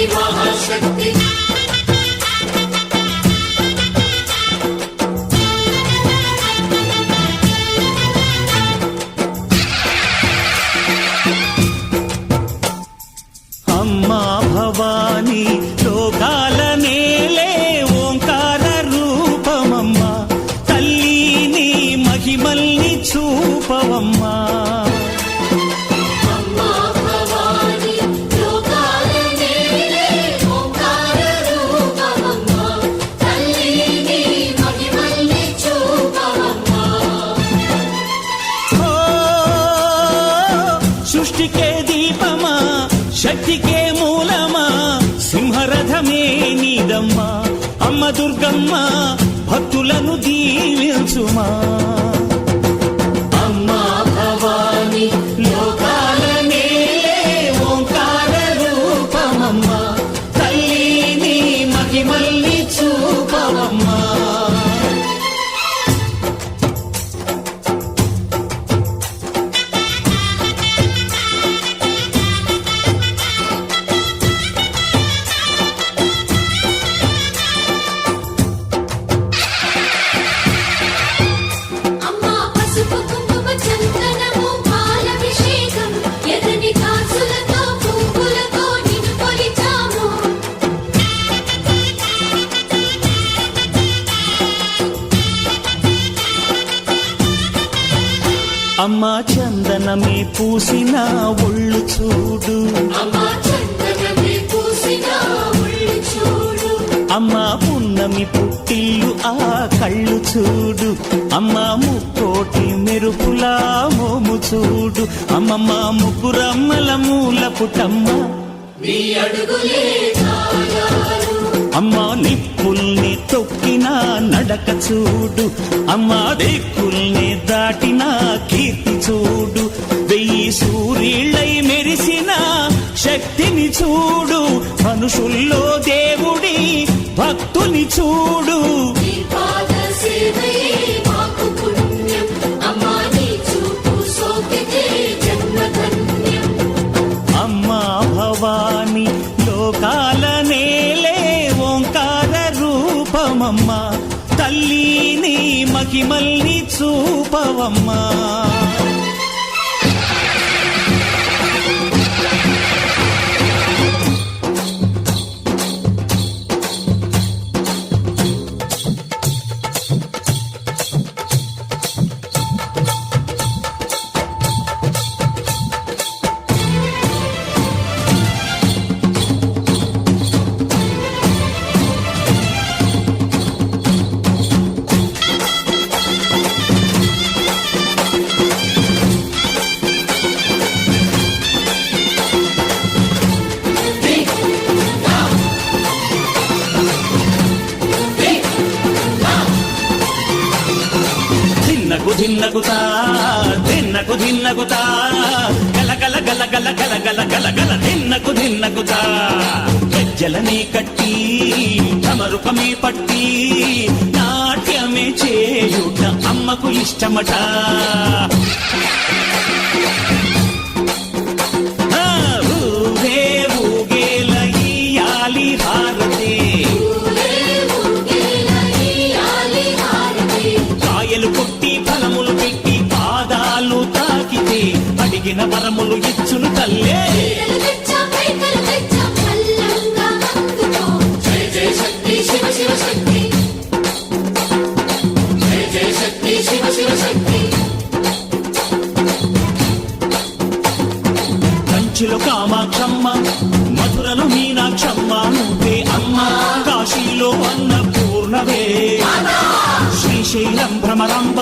महाशक्ति अम्मा भवानी लोकाल नेले ओंकार रूपमम्मा तल्ली महिमल्नि चूपवम्मा సృష్టికే దీపమా శక్తికే మూలమా సింహరథమే నీదమ్మా అమ్మ దుర్గమ్మ భక్తులను దీవించుమా అమ్మా భవాని లోకాల నేలే ఓంకార రూపమమ్మ తల్లిని మహిమల్ని చూపవమ్మా అమ్మా చందనమే పూసిన ఒళ్ళు చూడు అమ్మా పున్నమి పుట్టిల్లు ఆ కళ్ళు చూడు అమ్మా ముక్కోటి మెరుపులా మోము చూడు అమ్మమ్మ ముగ్గురమ్మల మూల పుటమ్మ అమ్మా నిప్పుల్ని తొక్కిన నడక చూడు అమ్మా దిక్కుల్ని దాటిన కీర్తి చూడు వెయ్యి సూర్యుళ్ళై మెరిసిన శక్తిని చూడు మనుషుల్లో దేవుడి భక్తుని చూడు అమ్మా భవాని లోకాల నేలే ఓంకార రూపమమ్మా తల్లిని మహిమల్ని చూపవమ్మా ధిన్నగుతా ధిన్నకు ధిన్నగుతా గల గల గల గల గల గల గల గల ధిన్నగుతా గజ్జలనే కట్టి తమరుకమే పట్టి నాట్యమే చేయుట అమ్మకు ఇష్టమట ఊరే ఊగేల ఇయ్యాలి హారతి కాయలు కొట్టి ఫలములు పెట్టి పాదాలు తాకితే అడిగిన వరములు ఇచ్చును తల్లే కంచిలో కామాక్షమ్మ మధురలో మీనాక్షమ్మ నువ్వే అమ్మ కాశీలో అన్నపూర్ణవే శ్రీశైలం భ్రమరాంబ